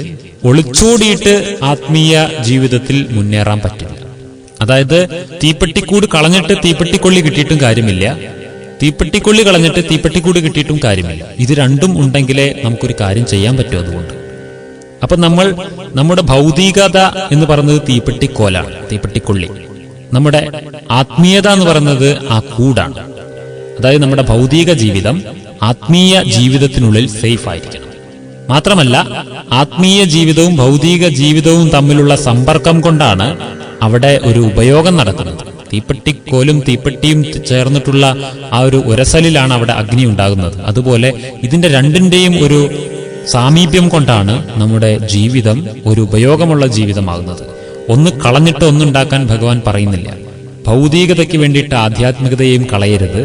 ഒളിച്ചോടിയിട്ട് ആത്മീയ ജീവിതത്തിൽ മുന്നേറാൻ പറ്റില്ല. അതായത് തീപ്പെട്ടിക്കൂട് കളഞ്ഞിട്ട് തീപ്പെട്ടിക്കൊള്ളി കിട്ടിയിട്ടും കാര്യമില്ല, തീപ്പെട്ടിക്കൊള്ളി കളഞ്ഞിട്ട് തീപ്പെട്ടിക്കൂട് കിട്ടിയിട്ടും കാര്യമില്ല. ഇത് രണ്ടും ഉണ്ടെങ്കിലേ നമുക്കൊരു കാര്യം ചെയ്യാൻ പറ്റൂ. അതുകൊണ്ട് അപ്പൊ നമ്മുടെ ഭൗതികത എന്ന് പറയുന്നത് തീപ്പെട്ടിക്കോലാണ്, തീപ്പെട്ടിക്കൊള്ളി. നമ്മുടെ ആത്മീയത എന്ന് പറയുന്നത് ആ കൂടാണ്. അതായത് നമ്മുടെ ഭൗതിക ജീവിതം ആത്മീയ ജീവിതത്തിനുള്ളിൽ സേഫ് ആയിരിക്കണം. മാത്രമല്ല ആത്മീയ ജീവിതവും ഭൗതിക ജീവിതവും തമ്മിലുള്ള സമ്പർക്കം കൊണ്ടാണ് അവിടെ ഒരു ഉപയോഗം നടക്കുന്നത്. തീപ്പെട്ടിക്കോലും തീപ്പെട്ടിയും ചേർന്നിട്ടുള്ള ആ ഒരു ഉരസലിലാണ് അവിടെ അഗ്നി ഉണ്ടാകുന്നത്. അതുപോലെ ഇതിന്റെ രണ്ടിന്റെയും ഒരു സാമീപ്യം കൊണ്ടാണ് നമ്മുടെ ജീവിതം ഒരു ഉപയോഗമുള്ള ജീവിതമാകുന്നത്. ഒന്ന് കളഞ്ഞിട്ട് ഒന്നുണ്ടാക്കാൻ ഭഗവാൻ പറയുന്നില്ല. ഭൗതികതയ്ക്ക് വേണ്ടിയിട്ട് ആധ്യാത്മികതയെയും കളയരുത്,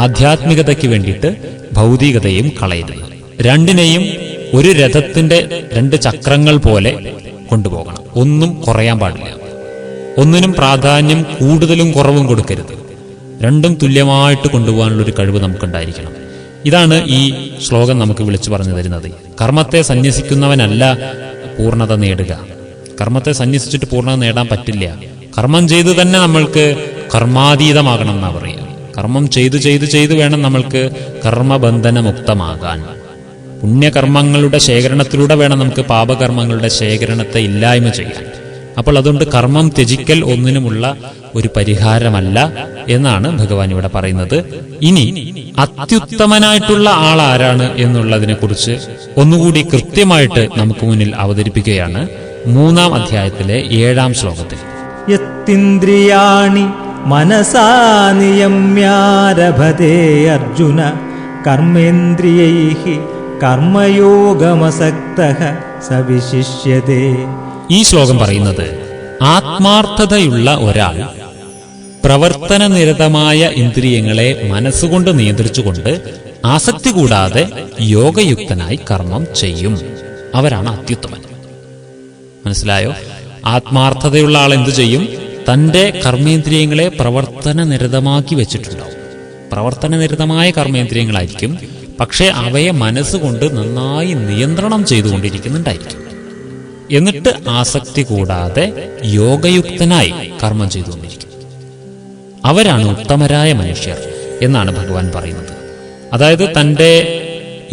ആധ്യാത്മികതയ്ക്ക് വേണ്ടിയിട്ട് ഭൗതികതയും കളയരുത്. രണ്ടിനെയും ഒരു രഥത്തിന്റെ 2 ചക്രങ്ങൾ പോലെ കൊണ്ടുപോകണം. ഒന്നും കുറയാൻ പാടില്ല. ഒന്നിനും പ്രാധാന്യം കൂടുതലും കുറവും കൊടുക്കരുത്. രണ്ടും തുല്യമായിട്ട് കൊണ്ടുപോകാനുള്ള ഒരു കഴിവ് നമുക്കുണ്ടായിരിക്കണം. ഇതാണ് ഈ ശ്ലോകം നമുക്ക് വിളിച്ചു പറഞ്ഞു തരുന്നത്. കർമ്മത്തെ സന്യസിക്കുന്നവനല്ല പൂർണ്ണത നേടുക. കർമ്മത്തെ സന്യസിച്ചിട്ട് പൂർണ്ണത നേടാൻ പറ്റില്ല. കർമ്മം ചെയ്ത് തന്നെ നമ്മൾക്ക് കർമാതീതമാകണം എന്നാ പറയുക. കർമ്മം ചെയ്തു വേണം നമ്മൾക്ക് കർമ്മബന്ധനമുക്തമാകാൻ. പുണ്യകർമ്മങ്ങളുടെ ശേഖരണത്തിലൂടെ വേണം നമുക്ക് പാപകർമ്മങ്ങളുടെ ശേഖരണത്തെ ഇല്ലായ്മ ചെയ്യാൻ. അപ്പോൾ അതുകൊണ്ട് കർമ്മം ത്യജിക്കൽ ഒന്നിനുമുള്ള ഒരു പരിഹാരമല്ല എന്നാണ് ഭഗവാൻ ഇവിടെ പറയുന്നത്. ഇനി അത്യുത്തമനായിട്ടുള്ള ആൾ ആരാണ് എന്നുള്ളതിനെ കുറിച്ച് ഒന്നുകൂടി കൃത്യമായിട്ട് നമുക്ക് മുന്നിൽ അവതരിപ്പിക്കുകയാണ് 3-ാം അധ്യായത്തിലെ 7-ാം ശ്ലോകത്തിൽ. യത്തിന്ദ്രിയാണി മനസാ നിയമ്യാരഭതേ അർജുന കർമ്മേന്ദ്രിയൈഹി കർമ്മയോഗമസക്തഃ സവിശിഷ്യതേ. ഈ ശ്ലോകം പറയുന്നത് ആത്മാർത്ഥതയുള്ള ഒരാൾ പ്രവർത്തനനിരതമായ ഇന്ദ്രിയങ്ങളെ മനസ്സുകൊണ്ട് നിയന്ത്രിച്ചുകൊണ്ട് ആസക്തി കൂടാതെ യോഗയുക്തനായി കർമ്മം ചെയ്യും. അവരാണ് അത്യുത്തമൻ. മനസ്സിലായോ? ആത്മാർത്ഥതയുള്ള ആൾ എന്തു ചെയ്യും? തന്റെ കർമ്മേന്ദ്രിയങ്ങളെ പ്രവർത്തനനിരതമാക്കി വെച്ചിട്ടുണ്ടാവും. പ്രവർത്തനനിരതമായ കർമ്മേന്ദ്രിയങ്ങളായിരിക്കും, പക്ഷെ അവയെ മനസ്സുകൊണ്ട് നന്നായി നിയന്ത്രണം ചെയ്തുകൊണ്ടിരിക്കുന്നുണ്ടായിരിക്കും. എന്നിട്ട് ആസക്തി കൂടാതെ യോഗയുക്തനായി കർമ്മം ചെയ്തുകൊണ്ടിരിക്കും. അവരാണ് ഉത്തമരായ മനുഷ്യർ എന്നാണ് ഭഗവാൻ പറയുന്നത്. അതായത് തൻ്റെ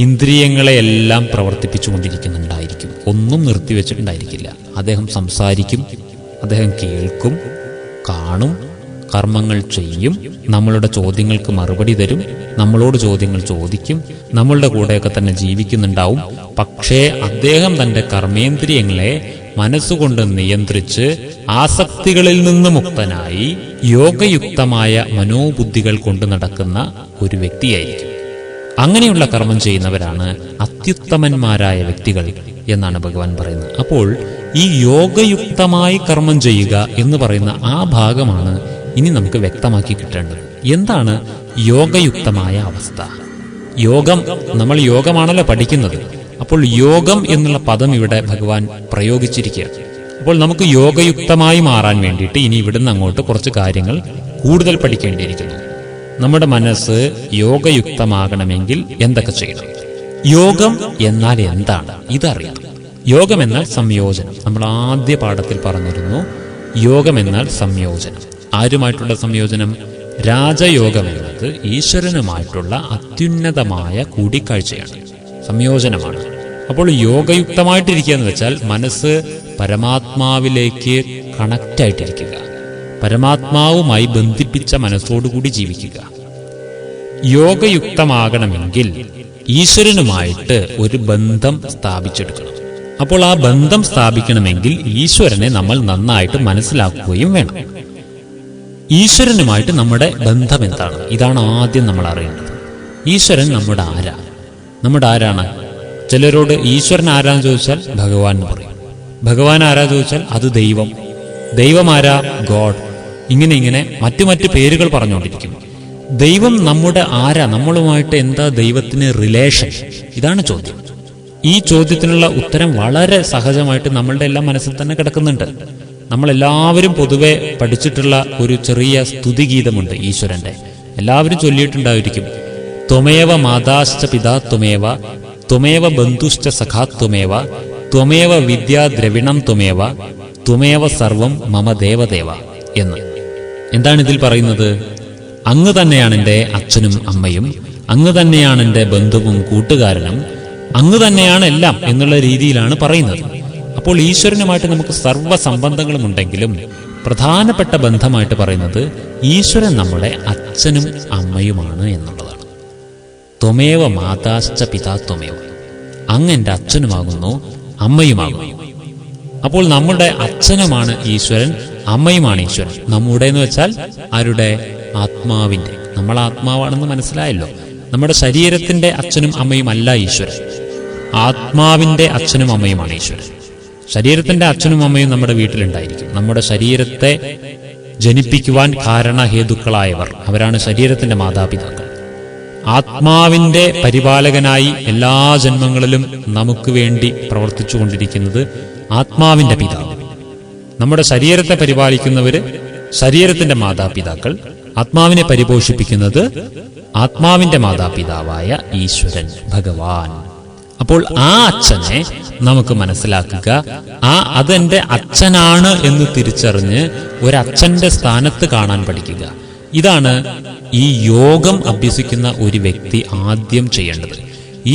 ഇന്ദ്രിയങ്ങളെയെല്ലാം പ്രവർത്തിപ്പിച്ചുകൊണ്ടിരിക്കുന്നുണ്ടായിരിക്കും. ഒന്നും നിർത്തിവെച്ചിട്ടുണ്ടായിരിക്കില്ല. അദ്ദേഹം സംസാരിക്കും, അദ്ദേഹം കേൾക്കും, കാണും, കർമ്മങ്ങൾ ചെയ്യും, നമ്മളുടെ ചോദ്യങ്ങൾക്ക് മറുപടി തരും, നമ്മളോട് ചോദ്യങ്ങൾ ചോദിക്കും, നമ്മളുടെ കൂടെയൊക്കെ തന്നെ ജീവിക്കുന്നുണ്ടാവും. പക്ഷേ അദ്ദേഹം തൻ്റെ കർമ്മേന്ദ്രിയങ്ങളെ മനസ്സുകൊണ്ട് നിയന്ത്രിച്ച് ആസക്തികളിൽ നിന്ന് മുക്തനായി യോഗയുക്തമായ മനോബുദ്ധികൾ കൊണ്ട് നടക്കുന്ന ഒരു വ്യക്തിയായിരിക്കും. അങ്ങനെയുള്ള കർമ്മം ചെയ്യുന്നവരാണ് അത്യുത്തമന്മാരായ വ്യക്തികൾ എന്നാണ് ഭഗവാൻ പറയുന്നത്. അപ്പോൾ ഈ യോഗയുക്തമായി കർമ്മം ചെയ്യുക എന്ന് പറയുന്ന ആ ഭാഗമാണ് ഇനി നമുക്ക് വ്യക്തമാക്കി കിട്ടേണ്ടത്. എന്താണ് യോഗയുക്തമായ അവസ്ഥ? യോഗം, നമ്മൾ യോഗമാണല്ലോ പഠിക്കുന്നത്. അപ്പോൾ യോഗം എന്നുള്ള പദം ഇവിടെ ഭഗവാൻ പ്രയോഗിച്ചിരിക്കുകയാണ്. അപ്പോൾ നമുക്ക് യോഗയുക്തമായി മാറാൻ വേണ്ടിയിട്ട് ഇനി ഇവിടുന്ന് അങ്ങോട്ട് കുറച്ച് കാര്യങ്ങൾ കൂടുതൽ പഠിക്കേണ്ടിയിരിക്കുന്നു. നമ്മുടെ മനസ്സ് യോഗയുക്തമാകണമെങ്കിൽ എന്തൊക്കെ ചെയ്യണം? യോഗം എന്നാൽ എന്താണ്? ഇതറിയണം. യോഗം എന്നാൽ സംയോജനം. നമ്മൾ ആദ്യ പാഠത്തിൽ പറഞ്ഞിരുന്നു, യോഗം എന്നാൽ സംയോജനം. ആരുമായിട്ടുള്ള സംയോജനം? രാജയോഗം എന്നത് ഈശ്വരനുമായിട്ടുള്ള അത്യുന്നതമായ കൂടിക്കാഴ്ചയാണ്, സംയോജനമാണ്. അപ്പോൾ യോഗയുക്തമായിട്ടിരിക്കുക എന്ന് വെച്ചാൽ മനസ്സ് പരമാത്മാവിലേക്ക് കണക്റ്റായിട്ടിരിക്കുക, പരമാത്മാവുമായി ബന്ധിപ്പിച്ച മനസ്സോടുകൂടി ജീവിക്കുക. യോഗയുക്തമാകണമെങ്കിൽ ഈശ്വരനുമായിട്ട് ഒരു ബന്ധം സ്ഥാപിച്ചെടുക്കണം. അപ്പോൾ ആ ബന്ധം സ്ഥാപിക്കണമെങ്കിൽ ഈശ്വരനെ നമ്മൾ നന്നായിട്ട് മനസ്സിലാക്കുകയും വേണം. ഈശ്വരനുമായിട്ട് നമ്മുടെ ബന്ധം എന്താണ്? ഇതാണ് ആദ്യം നമ്മൾ അറിയേണ്ടത്. ഈശ്വരൻ നമ്മുടെ ആരാ? നമ്മുടെ ആരാണ്? ചിലരോട് ഈശ്വരൻ ആരാന്ന് ചോദിച്ചാൽ ഭഗവാൻ എന്ന് പറയും. ഭഗവാൻ ആരാ ചോദിച്ചാൽ അത് ദൈവം. ദൈവം ആരാ? ഗോഡ്. ഇങ്ങനെ മറ്റു പേരുകൾ പറഞ്ഞുകൊണ്ടിരിക്കും. ദൈവം നമ്മുടെ ആരാ? നമ്മളുമായിട്ട് എന്താ ദൈവത്തിന് റിലേഷൻ? ഇതാണ് ചോദ്യം. ഈ ചോദ്യത്തിനുള്ള ഉത്തരം വളരെ സഹജമായിട്ട് നമ്മളുടെ എല്ലാം മനസ്സിൽ തന്നെ കിടക്കുന്നുണ്ട്. നമ്മളെല്ലാവരും പൊതുവെ പഠിച്ചിട്ടുള്ള ഒരു ചെറിയ സ്തുതിഗീതമുണ്ട് ഈശ്വരന്റെ. എല്ലാവരും ചൊല്ലിയിട്ടുണ്ടായിരിക്കും. ത്വമേവ മാതാശ്ച പിതാ ത്വമേവ, ത്വമേവ ബന്ധുശ്ച സഖാ ത്വമേവ, ത്വമേവ വിദ്യാ ദ്രവിണം ത്വമേവ, ത്വമേവ സർവം മമ ദേവദേവ എന്ന്. എന്താണ് ഇതിൽ പറയുന്നത്? അങ്ങ് തന്നെയാണ് എൻ്റെ അച്ഛനും അമ്മയും, അങ്ങ് തന്നെയാണ് എൻ്റെ ബന്ധുവും കൂട്ടുകാരനും, അങ്ങ് തന്നെയാണ് എല്ലാം എന്നുള്ള രീതിയിലാണ് പറയുന്നത്. അപ്പോൾ ഈശ്വരനുമായിട്ട് നമുക്ക് സർവ്വ സംബന്ധങ്ങളും ഉണ്ടെങ്കിലും പ്രധാനപ്പെട്ട ബന്ധമായിട്ട് പറയുന്നത് ഈശ്വരൻ നമ്മുടെ അച്ഛനും അമ്മയുമാണ് എന്നുള്ളതാണ്. ത്വമേവ മാതാശ്ച പിതാ ത്വമേവ, അങ്ങ് എൻ്റെ അച്ഛനുമാകുന്നു അമ്മയുമാകുന്നു. അപ്പോൾ നമ്മുടെ അച്ഛനുമാണ് ഈശ്വരൻ, അമ്മയുമാണ് ഈശ്വരൻ. നമ്മുടെ എന്ന് വെച്ചാൽ ആരുടെ? ആത്മാവിന്റെ. നമ്മൾ ആത്മാവാണെന്ന് മനസ്സിലായല്ലോ. നമ്മുടെ ശരീരത്തിന്റെ അച്ഛനും അമ്മയും അല്ല ഈശ്വരൻ, ആത്മാവിന്റെ അച്ഛനും അമ്മയുമാണ് ഈശ്വരൻ. ശരീരത്തിന്റെ അച്ഛനും അമ്മയും നമ്മുടെ വീട്ടിലുണ്ടായിരിക്കും. നമ്മുടെ ശരീരത്തെ ജനിപ്പിക്കുവാൻ കാരണഹേതുക്കളായവർ, അവരാണ് ശരീരത്തിന്റെ മാതാപിതാക്കൾ. ആത്മാവിന്റെ പരിപാലകനായി എല്ലാ ജന്മങ്ങളിലും നമുക്ക് വേണ്ടി പ്രവർത്തിച്ചു കൊണ്ടിരിക്കുന്നത് ആത്മാവിന്റെ പിതാവ്. നമ്മുടെ ശരീരത്തെ പരിപാലിക്കുന്നവര് ശരീരത്തിന്റെ മാതാപിതാക്കൾ, ആത്മാവിനെ പരിപോഷിപ്പിക്കുന്നത് ആത്മാവിന്റെ മാതാപിതാവായ ഈശ്വരൻ ഭഗവാൻ. അപ്പോൾ ആ അച്ഛനെ നമുക്ക് മനസ്സിലാക്കുക, അതെന്റെ അച്ഛനാണ് എന്ന് തിരിച്ചറിഞ്ഞ് ഒരച്ഛന്റെ സ്ഥാനത്ത് കാണാൻ പഠിക്കുക. ഇതാണ് ഈ യോഗം അഭ്യസിക്കുന്ന ഒരു വ്യക്തി ആദ്യം ചെയ്യേണ്ടത്.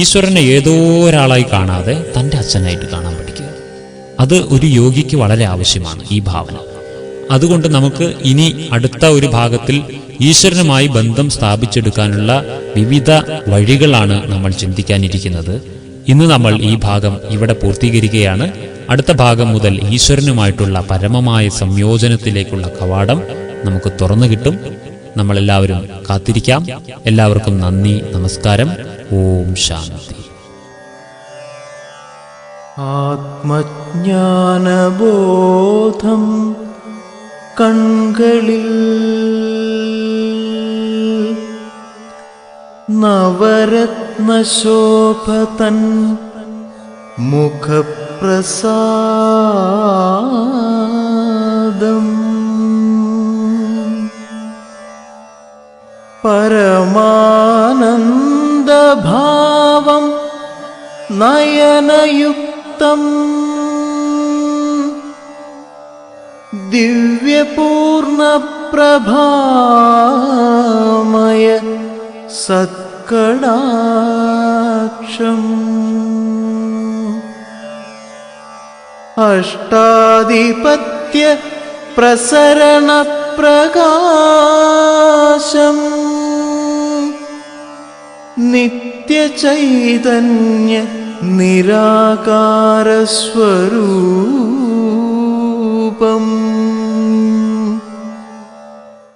ഈശ്വരനെ ഏതോ ഒരാളായി കാണാതെ തൻ്റെ അച്ഛനായിട്ട് കാണാൻ പഠിക്കുക. അത് ഒരു യോഗിക്ക് വളരെ ആവശ്യമാണ് ഈ ഭാവന. അതുകൊണ്ട് നമുക്ക് ഇനി അടുത്ത ഒരു ഭാഗത്തിൽ ഈശ്വരനുമായി ബന്ധം സ്ഥാപിച്ചെടുക്കാനുള്ള വിവിധ വഴികളാണ് നമ്മൾ ചിന്തിക്കാനിരിക്കുന്നത്. ഇന്ന് നമ്മൾ ഈ ഭാഗം ഇവിടെ പൂർത്തീകരിക്കുകയാണ്. അടുത്ത ഭാഗം മുതൽ ഈശ്വരനുമായിട്ടുള്ള പരമമായ സംയോജനത്തിലേക്കുള്ള കവാടം നമുക്ക് തുറന്നു കിട്ടും. നമ്മളെല്ലാവരും കാത്തിരിക്കാം. എല്ലാവർക്കും നന്ദി, നമസ്കാരം. ഓം ശാന്തി. ആത്മജ്ഞാനബോധം കൺകളിൽ നവരത്നശോഭതൻ മുഖപ്രസാദം പരമാനന്ദഭാവം നയനയുക്തം ദിവ്യപൂർണപ്രഭാമയ സത്കാരുണ്യമൂർത്തിം കടാക്ഷം അഷ്ടാധിപത്യ പ്രസരണ പ്രകാശം നിത്യചൈതന്യ നിരാകാര സ്വരൂപം